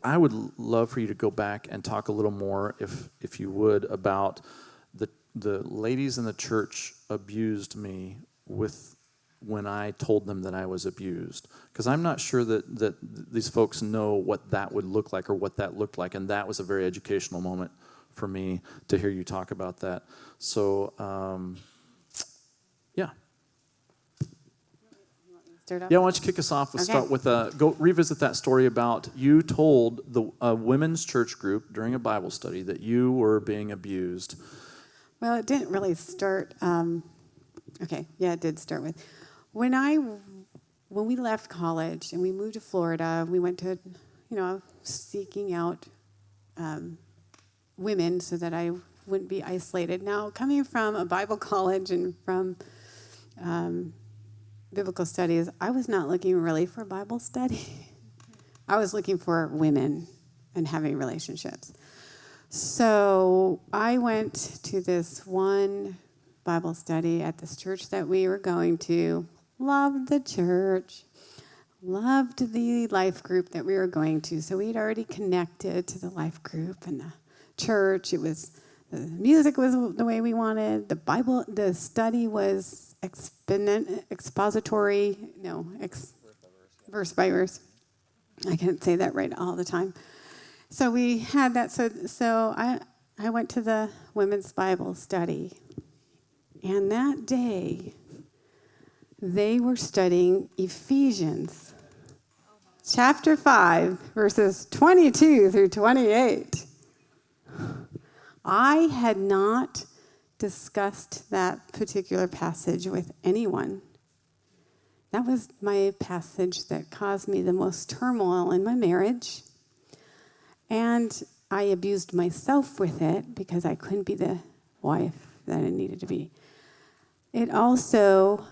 I would love for you to go back and talk a little more, if you would, about the ladies in the church abused me with when I told them that I was abused. Because I'm not sure that these folks know what that would look like or what that looked like. And that was a very educational moment for me to hear you talk about that. So, yeah. Yeah, why don't you kick us off? We'll start with, go revisit that story about you told the women's church group during a Bible study that you were being abused. Well, it didn't really start, it did start with, when we left college and we moved to Florida, we went to, seeking out women so that I wouldn't be isolated. Now, coming from a Bible college and from biblical studies, I was not looking really for Bible study. I was looking for women and having relationships. So I went to this one Bible study at this church that we were going to. Loved the church. Loved the life group that we were going to. So we'd already connected to the life group and the church. The music was the way we wanted. The study was expository, verse by verse. I can't say that right all the time. So we had that. So I went to the women's Bible study. And that day, they were studying Ephesians chapter 5, verses 22 through 28. I had not discussed that particular passage with anyone. That was my passage that caused me the most turmoil in my marriage. And I abused myself with it because I couldn't be the wife that I needed to be. It also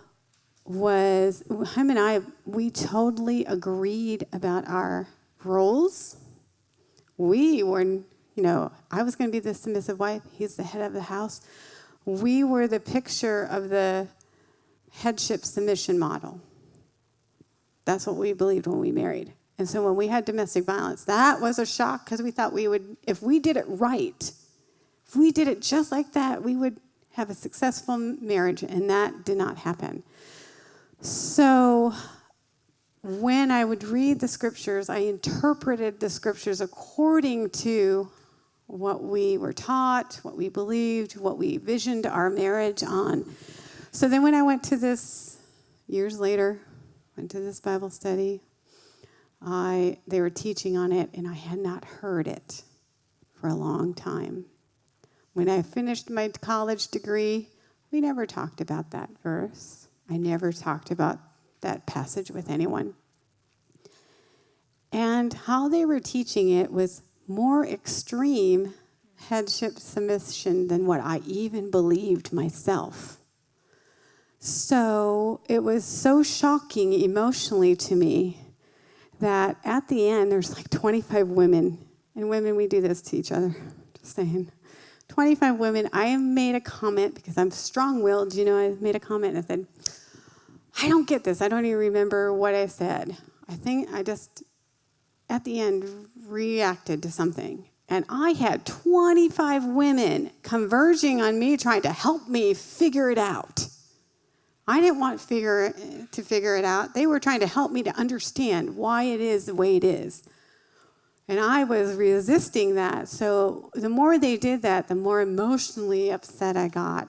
was, him and I, we totally agreed about our roles. We were, I was going to be the submissive wife. He's the head of the house. We were the picture of the headship submission model. That's what we believed when we married. And so when we had domestic violence, that was a shock because we thought we would, if we did it right, if we did it just like that, we would have a successful marriage, and that did not happen. So when I would read the scriptures, I interpreted the scriptures according to what we were taught, what we believed, what we visioned our marriage on. So then when I went to this, years later, went to this Bible study, they were teaching on it, and I had not heard it for a long time. When I finished my college degree, we never talked about that verse. I never talked about that passage with anyone. And how they were teaching it was more extreme headship submission than what I even believed myself. So it was so shocking emotionally to me that at the end, there's like 25 women. And women, we do this to each other, just saying. 25 women, I made a comment because I'm strong-willed. I made a comment and I said, I don't get this. I don't even remember what I said. I think I just, at the end, reacted to something. And I had 25 women converging on me, trying to help me figure it out. I didn't want to figure it out. They were trying to help me to understand why it is the way it is. And I was resisting that. So the more they did that, the more emotionally upset I got.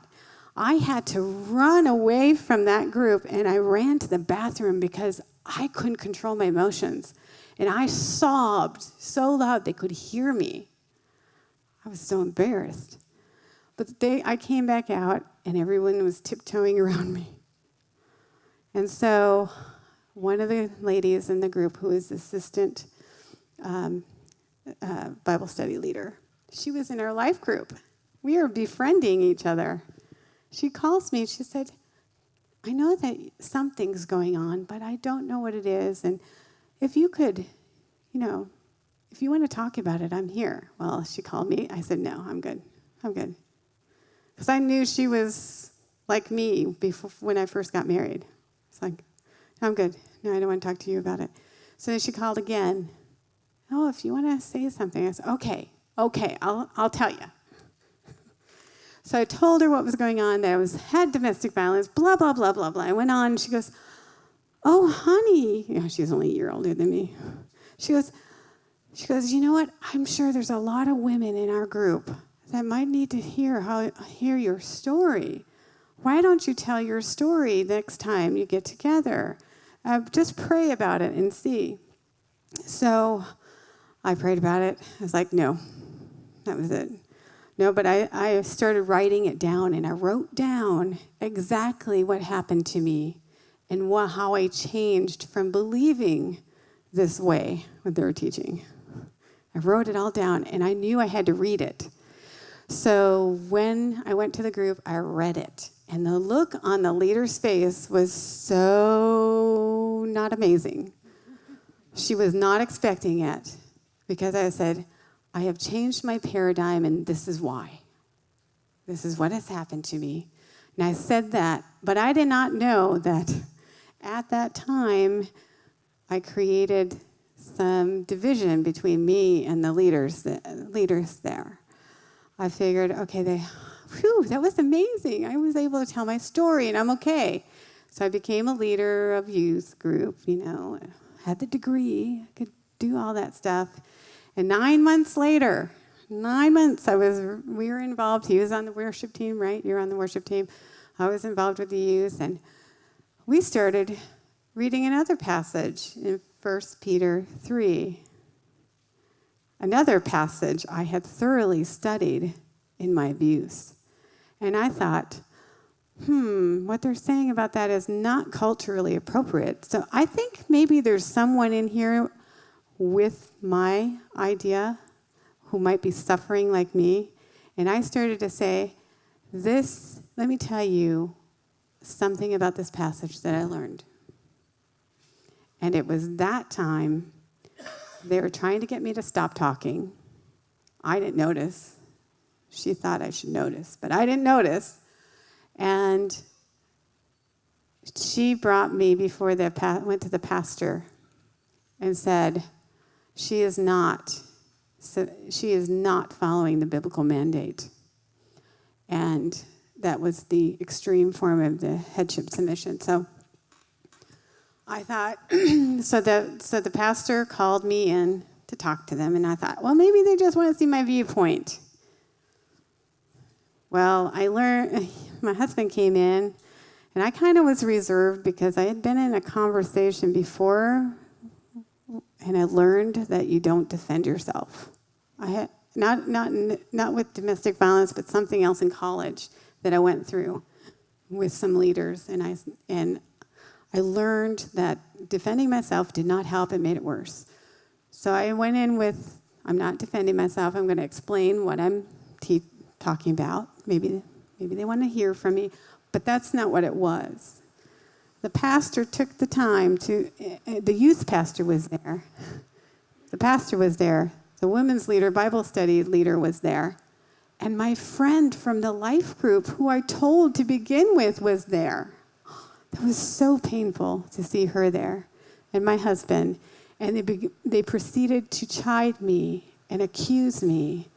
I had to run away from that group, and I ran to the bathroom because I couldn't control my emotions. And I sobbed so loud they could hear me. I was so embarrassed. But I came back out, and everyone was tiptoeing around me. And so one of the ladies in the group, who is assistant Bible study leader, she was in our life group. We were befriending each other. She calls me, she said, I know that something's going on, but I don't know what it is. And if you could, if you want to talk about it, I'm here. Well, she called me. I said, no, I'm good. Because I knew she was like me before when I first got married. It's like, I'm good. No, I don't want to talk to you about it. So then she called again. oh, if you want to say something. I said, okay, I'll tell you. So I told her what was going on, that I had domestic violence, blah, blah, blah, blah, blah. I went on, and she goes, oh, honey. She's only a year older than me. She goes, you know what? I'm sure there's a lot of women in our group that might need to hear your story. Why don't you tell your story next time you get together? Just pray about it and see. So I prayed about it. I was like, no, that was it. No, but I started writing it down, and I wrote down exactly what happened to me and how I changed from believing this way what they were teaching. I wrote it all down, and I knew I had to read it. So when I went to the group, I read it, and the look on the leader's face was so not amazing. She was not expecting it, because I said, I have changed my paradigm, and this is why. This is what has happened to me. And I said that, but I did not know that at that time, I created some division between me and the leaders there. I figured, okay, that was amazing. I was able to tell my story, and I'm okay. So I became a leader of youth group, had the degree, could do all that stuff. And 9 months later, we were involved. He was on the worship team, right? You're on the worship team. I was involved with the youth, and we started reading another passage in 1 Peter 3. Another passage I had thoroughly studied in my abuse. And I thought, what they're saying about that is not culturally appropriate. So I think maybe there's someone in here with my idea who might be suffering like me. And I started to say, let me tell you something about this passage that I learned. And it was that time they were trying to get me to stop talking. I didn't notice. She thought I should notice, but I didn't notice. And she brought me before went to the pastor and said, she is not following the biblical mandate. And that was the extreme form of the headship submission. So I thought, so the pastor called me in to talk to them, and I thought, well, maybe they just want to see my viewpoint. Well, I learned, my husband came in, and I kind of was reserved because I had been in a conversation before, and I learned that you don't defend yourself. I had not with domestic violence, but something else in college that I went through with some leaders, and I learned that defending myself did not help; it made it worse. So I went in with, I'm not defending myself. I'm going to explain what I'm talking about. Maybe they want to hear from me, but that's not what it was. The pastor took the time the youth pastor was there. The pastor was there. The women's leader, Bible study leader was there. And my friend from the life group, who I told to begin with, was there. That was so painful to see her there, and my husband. And they proceeded to chide me and accuse me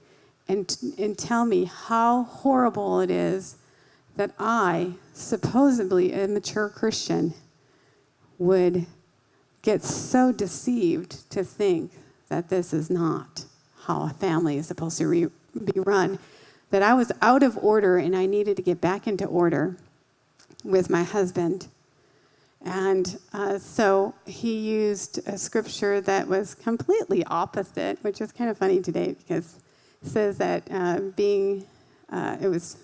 and tell me how horrible it is that I, supposedly a mature Christian, would get so deceived to think that this is not how a family is supposed to be run, that I was out of order and I needed to get back into order with my husband. And so he used a scripture that was completely opposite, which is kind of funny today because it says that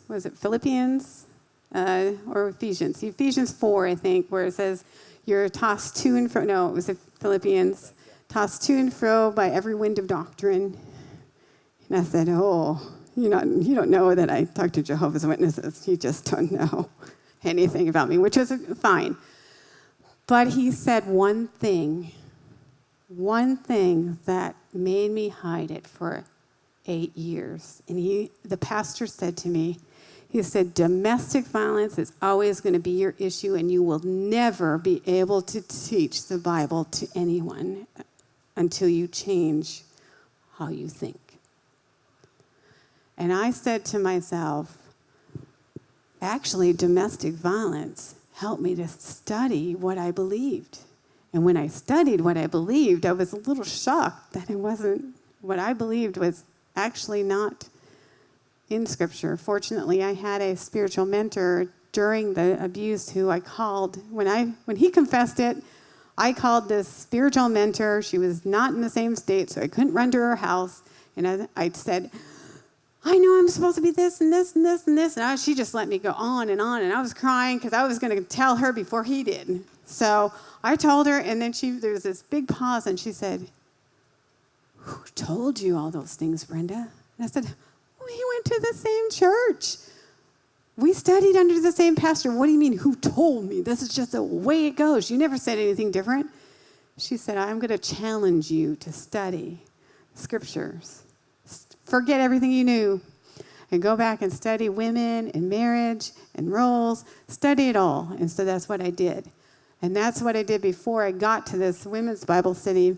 was it Philippians or Ephesians? Ephesians 4, I think, where it says, you're tossed to and fro. No, it was Philippians. Tossed to and fro by every wind of doctrine. And I said, oh, you don't know that I talk to Jehovah's Witnesses. You just don't know anything about me, which is fine. But he said one thing that made me hide it for 8 years. And the pastor said to me, he said, domestic violence is always going to be your issue, and you will never be able to teach the Bible to anyone until you change how you think. And I said to myself, actually, domestic violence helped me to study what I believed. And when I studied what I believed, I was a little shocked that it wasn't, what I believed was actually not in Scripture. Fortunately, I had a spiritual mentor during the abuse who I called. When he confessed it, I called this spiritual mentor. She was not in the same state, so I couldn't run to her house. And I said, I know I'm supposed to be this and this and this and this. And she just let me go on. And I was crying because I was going to tell her before he did. So I told her, and then there was this big pause, and she said, who told you all those things, Brenda? And I said, we went to the same church. We studied under the same pastor. What do you mean, who told me? This is just the way it goes. You never said anything different. She said, I'm going to challenge you to study Scriptures. Forget everything you knew and go back and study women and marriage and roles. Study it all. And so that's what I did. And that's what I did before I got to this women's Bible study.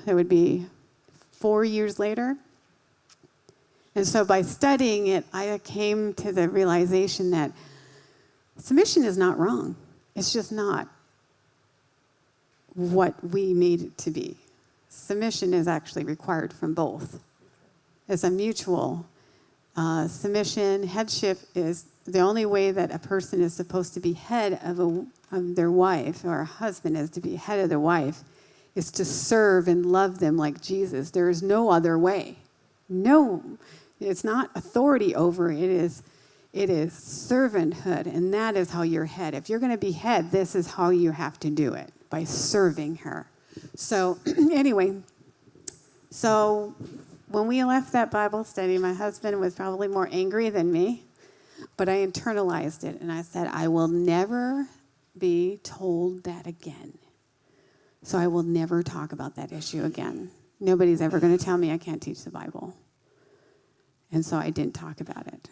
It would be 4 years later. And so by studying it, I came to the realization that submission is not wrong. It's just not what we made it to be. Submission is actually required from both. It's a mutual submission. Headship is the only way that a person is supposed to be head of their wife, or a husband is to be head of their wife, is to serve and love them like Jesus. There is no other way. No, it's not authority over. It is servanthood, and that is how you're head. If you're going to be head, this is how you have to do it, by serving her. So anyway, when we left that Bible study, my husband was probably more angry than me, but I internalized it, and I said, I will never be told that again. So I will never talk about that issue again. Nobody's ever going to tell me I can't teach the Bible. And so I didn't talk about it.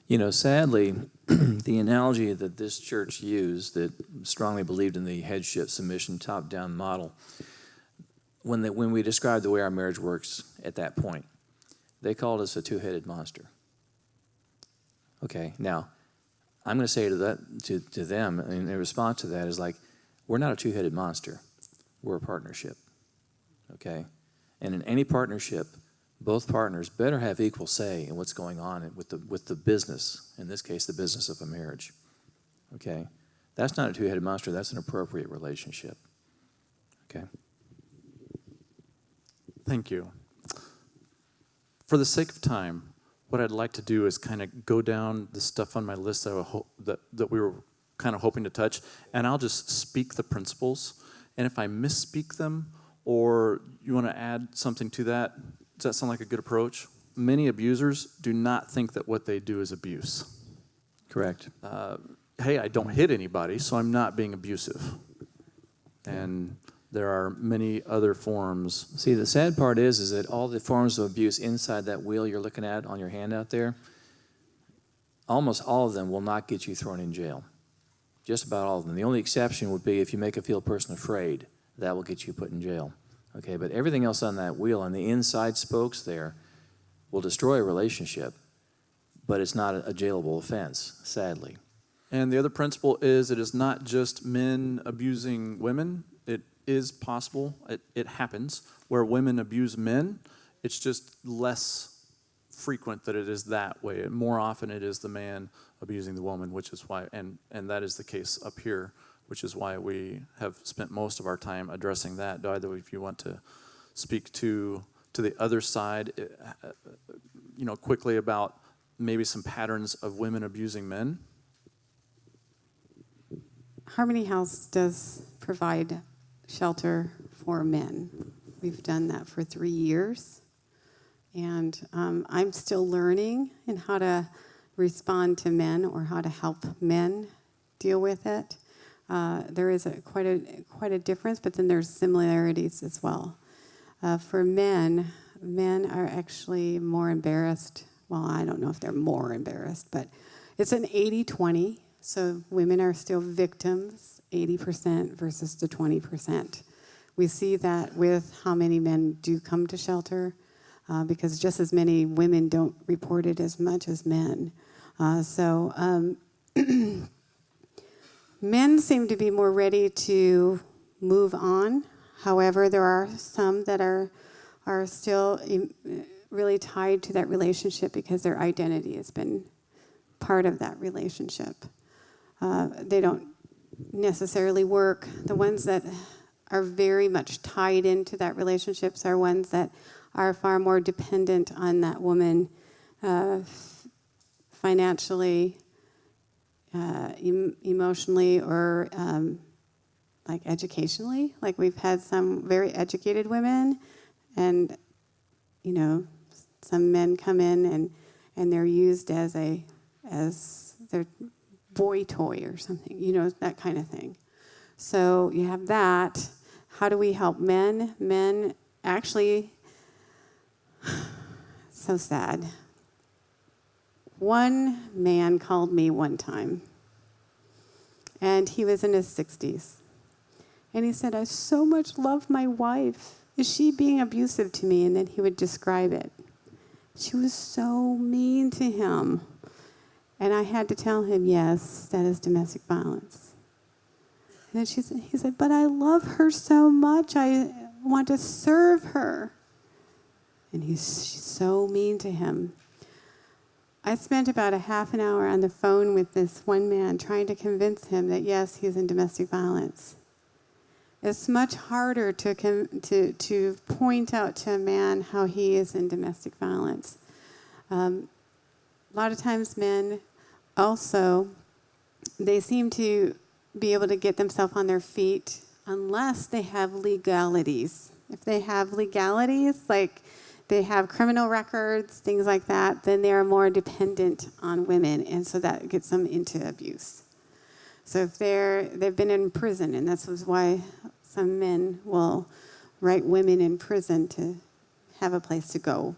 You know, sadly, the analogy that this church used, that strongly believed in the headship, submission, top-down model, when we described the way our marriage works at that point, they called us a two-headed monster. Okay, now, I'm going to say to them, in response to that, is like, we're not a two-headed monster. We're a partnership, okay? And in any partnership, both partners better have equal say in what's going on with the business, in this case, the business of a marriage, okay? That's not a two-headed monster. That's an appropriate relationship, okay? Thank you. For the sake of time, what I'd like to do is kind of go down the stuff on my list that we were kind of hoping to touch, and I'll just speak the principles. And if I misspeak them, or you want to add something to that, does that sound like a good approach? Many abusers do not think that what they do is abuse. Correct. Hey, I don't hit anybody, so I'm not being abusive. And there are many other forms. See, the sad part is that all the forms of abuse inside that wheel you're looking at on your hand out there, almost all of them will not get you thrown in jail. Just about all of them. The only exception would be if you make a field person afraid, that will get you put in jail. Okay, but everything else on that wheel, on the inside spokes there, will destroy a relationship, but it's not a jailable offense, sadly. And the other principle is it is not just men abusing women. It is possible, it happens, where women abuse men. It's just less frequent that it is that way. More often it is the man abusing the woman, which is why, and that is the case up here, which is why we have spent most of our time addressing that. Either if you want to speak to the other side, quickly about maybe some patterns of women abusing men. Harmony House does provide shelter for men. We've done that for 3 years. And I'm still learning in how to respond to men or how to help men deal with it. There is quite a difference, but then there's similarities as well. For men are actually more embarrassed. Well, I don't know if they're more embarrassed, but it's an 80-20. So women are still victims 80% versus the 20%. We see that with how many men do come to shelter, because just as many women don't report it as much as men. Men seem to be more ready to move on. However, there are some that are still really tied to that relationship because their identity has been part of that relationship. They don't necessarily work. The ones that are very much tied into that relationships are ones that are far more dependent on that woman financially, emotionally, or like educationally. Like we've had some very educated women, and some men come in and they're used as their boy toy or something, that kind of thing. So you have that. How do we help men? Men actually, so sad. One man called me one time, and he was in his 60s. And he said, "I so much love my wife. Is she being abusive to me?" And then he would describe it. She was so mean to him. And I had to tell him, yes, that is domestic violence. And then he said, "But I love her so much. I want to serve her." And she's so mean to him. I spent about a half an hour on the phone with this one man trying to convince him that, yes, he's in domestic violence. It's much harder to point out to a man how he is in domestic violence. A lot of times men also, they seem to be able to get themselves on their feet unless they have legalities. If they have legalities, like they have criminal records, things like that, then they are more dependent on women, and so that gets them into abuse. So if they've been in prison, and that's why some men will write women in prison to have a place to go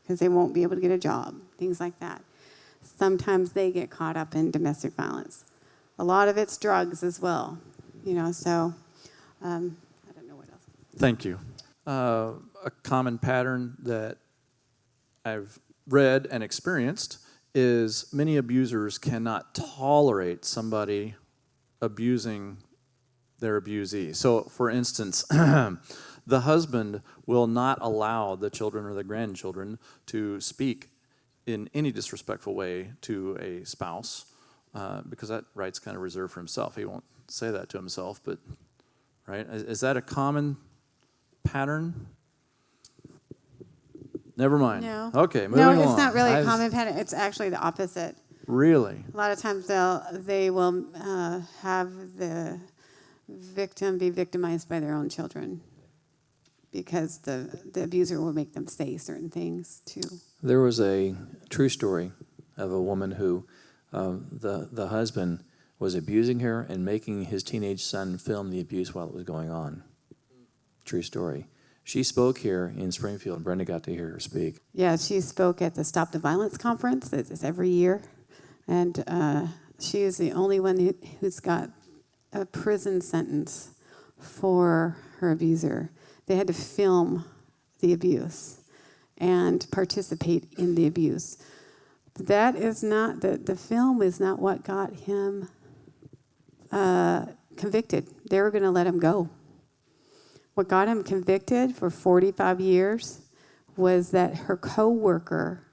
because they won't be able to get a job, things like that. Sometimes they get caught up in domestic violence. A lot of it's drugs as well, so I don't know what else. Thank you. A common pattern that I've read and experienced is many abusers cannot tolerate somebody abusing their abusee. So, for instance, the husband will not allow the children or the grandchildren to speak in any disrespectful way to a spouse, because that right's kind of reserved for himself. He won't say that to himself, but, right? Is that a common pattern? Never mind. No. Okay, moving along. No, it's not really a common pattern. It's actually the opposite. Really? A lot of times they will have the victim be victimized by their own children because the abuser will make them say certain things too. There was a true story of a woman who the husband was abusing her and making his teenage son film the abuse while it was going on. True story. She spoke here in Springfield. Brenda got to hear her speak. Yeah, she spoke at the Stop the Violence conference. It's every year. And she is the only one who's got a prison sentence for her abuser. They had to film the abuse and participate in the abuse. That is not, the film is not what got him convicted. They were going to let him go. What got him convicted for 45 years was that her coworker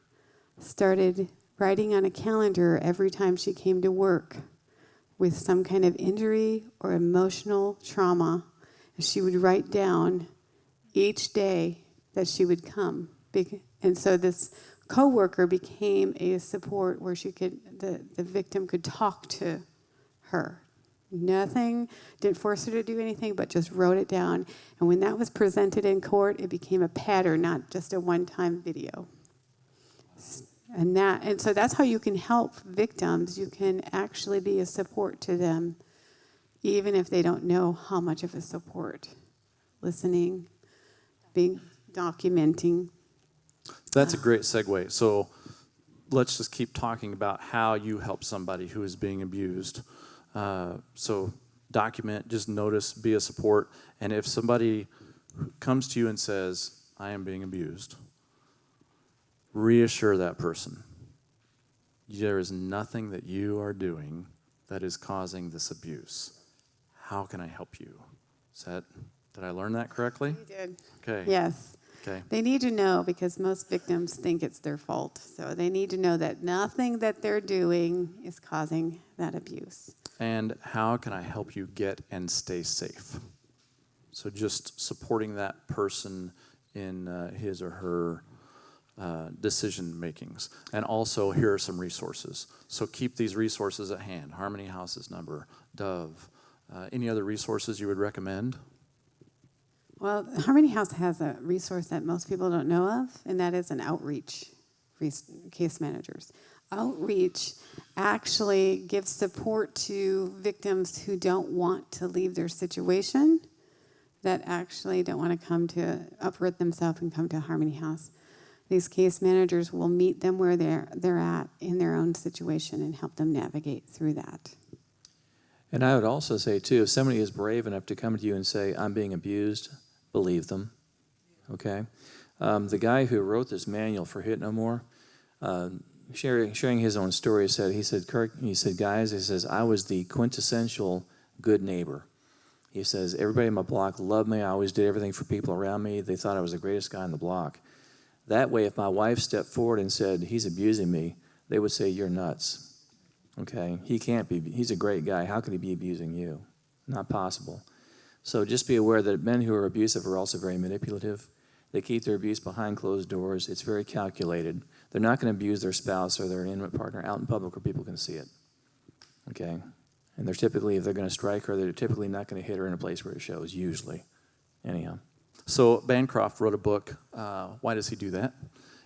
started writing on a calendar every time she came to work with some kind of injury or emotional trauma. She would write down each day that she would come. And so this coworker became a support where the victim could talk to her. Nothing, didn't force her to do anything, but just wrote it down. And when that was presented in court, it became a pattern, not just a one-time video. And so that's how you can help victims. You can actually be a support to them, even if they don't know how much of a support. Listening, documenting. That's a great segue. So let's just keep talking about how you help somebody who is being abused. So document, just notice, be a support. And if somebody comes to you and says, I am being abused, reassure that person. There is nothing that you are doing that is causing this abuse. How can I help you? Did I learn that correctly? You did. Okay. Yes. Okay. They need to know, because most victims think it's their fault. So they need to know that nothing that they're doing is causing that abuse. And how can I help you get and stay safe? So just supporting that person in his or her decision makings. And also, here are some resources. So keep these resources at hand. Harmony House's number, Dove. Any other resources you would recommend? Well, Harmony House has a resource that most people don't know of, and that is an outreach case managers. Outreach actually gives support to victims who don't want to leave their situation, that actually don't want to come to uproot themselves and come to Harmony House. These case managers will meet them where they're at in their own situation and help them navigate through that. And I would also say, too, if somebody is brave enough to come to you and say, I'm being abused, believe them, okay? The guy who wrote this manual for Hit No More, sharing his own story, he said, Kirk, guys, I was the quintessential good neighbor. He says, everybody in my block loved me. I always did everything for people around me. They thought I was the greatest guy in the block. That way, if my wife stepped forward and said, he's abusing me, they would say, you're nuts. Okay, he can't be. He's a great guy. How could he be abusing you? Not possible. So just be aware that men who are abusive are also very manipulative. They keep their abuse behind closed doors. It's very calculated. They're not going to abuse their spouse or their intimate partner out in public where people can see it. Okay? And they're typically, if they're going to strike her, they're typically not going to hit her in a place where it shows, usually. Anyhow. So Bancroft wrote a book, Why Does He Do That?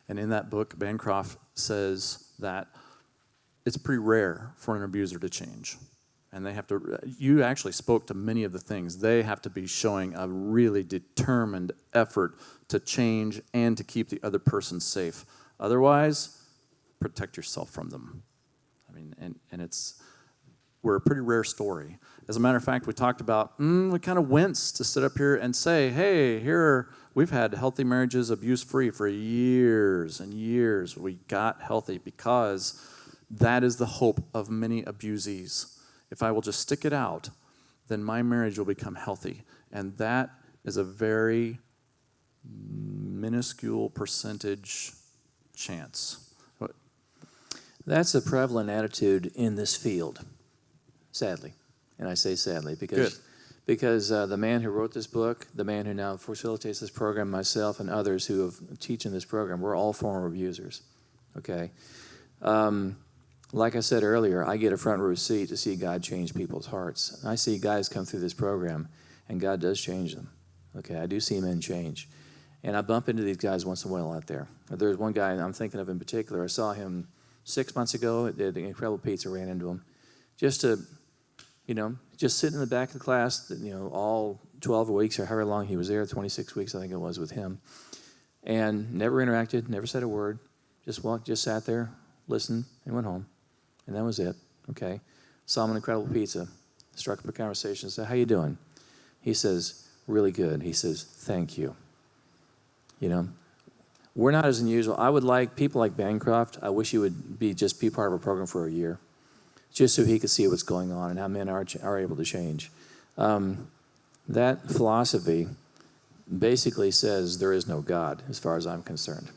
And in that book, Bancroft says that it's pretty rare for an abuser to change. And they have to, you actually spoke to many of the things. They have to be showing a really determined effort to change and to keep the other person safe. Otherwise, protect yourself from them. I mean, and we're a pretty rare story. As a matter of fact, we talked about, we kind of wince to sit up here and say, hey, we've had healthy marriages abuse-free for years and years. We got healthy because that is the hope of many abusees. If I will just stick it out, then my marriage will become healthy. And that is a very minuscule percentage chance. That's a prevalent attitude in this field, sadly. And I say sadly because the man who wrote this book, the man who now facilitates this program, myself and others who have teaching this program, we're all former abusers, okay? Like I said earlier, I get a front row seat to see God change people's hearts. I see guys come through this program, and God does change them. Okay, I do see men change. And I bump into these guys once in a while out there. There's one guy I'm thinking of in particular. I saw him 6 months ago at the Incredible Pizza, ran into him. Just sitting in the back of the class, all 12 weeks or however long he was there, 26 weeks I think it was with him. And never interacted, never said a word. Just sat there, listened, and went home. And that was it, okay? Saw him in Incredible Pizza, struck up a conversation, said, how you doing? He says, really good. He says, thank you. We're not as unusual. I would like people like Bancroft, I wish he would be part of our program for a year, just so he could see what's going on and how men are able to change. That philosophy basically says there is no God, as far as I'm concerned.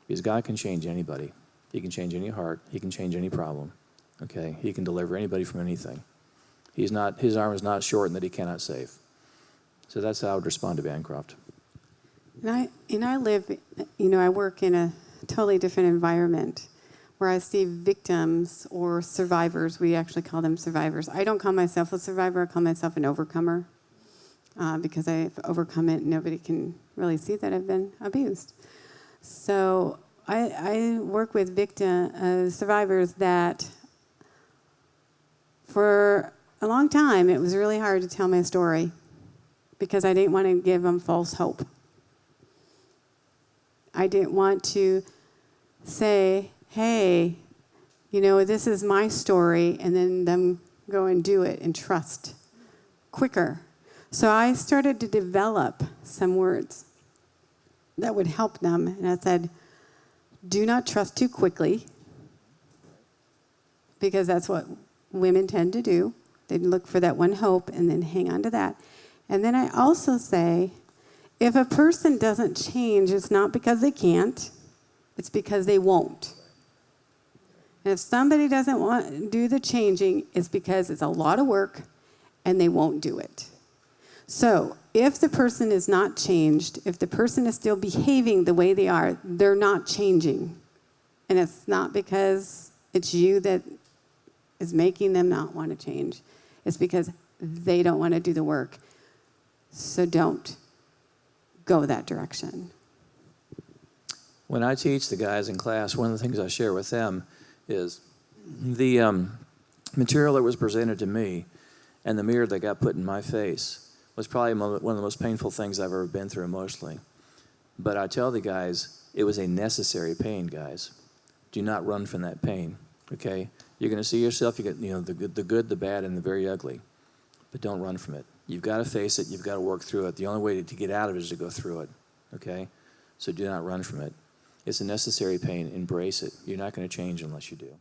Because God can change anybody. He can change any heart. He can change any problem. Okay, he can deliver anybody from anything. His arm is not shortened that he cannot save. So that's how I would respond to Bancroft. I work in a totally different environment where I see victims or survivors. We actually call them survivors. I don't call myself a survivor. I call myself an overcomer because I've overcome it and nobody can really see that I've been abused. So I work with survivors that for a long time it was really hard to tell my story because I didn't want to give them false hope. I didn't want to say, hey, this is my story, and then them go and do it and trust quicker. So I started to develop some words that would help them. And I said, do not trust too quickly, because that's what women tend to do. They look for that one hope and then hang on to that. And then I also say, if a person doesn't change, it's not because they can't, it's because they won't. And if somebody doesn't want to do the changing, it's because it's a lot of work and they won't do it. So if the person is not changed, if the person is still behaving the way they are, they're not changing. And it's not because it's you that is making them not want to change. It's because they don't want to do the work. So don't go that direction. When I teach the guys in class, one of the things I share with them is the material that was presented to me and the mirror that got put in my face was probably one of the most painful things I've ever been through emotionally. But I tell the guys, it was a necessary pain, guys. Do not run from that pain, okay? You're going to see yourself, you get, the good, the bad, and the very ugly. But don't run from it. You've got to face it. You've got to work through it. The only way to get out of it is to go through it, okay? So do not run from it. It's a necessary pain. Embrace it. You're not going to change unless you do.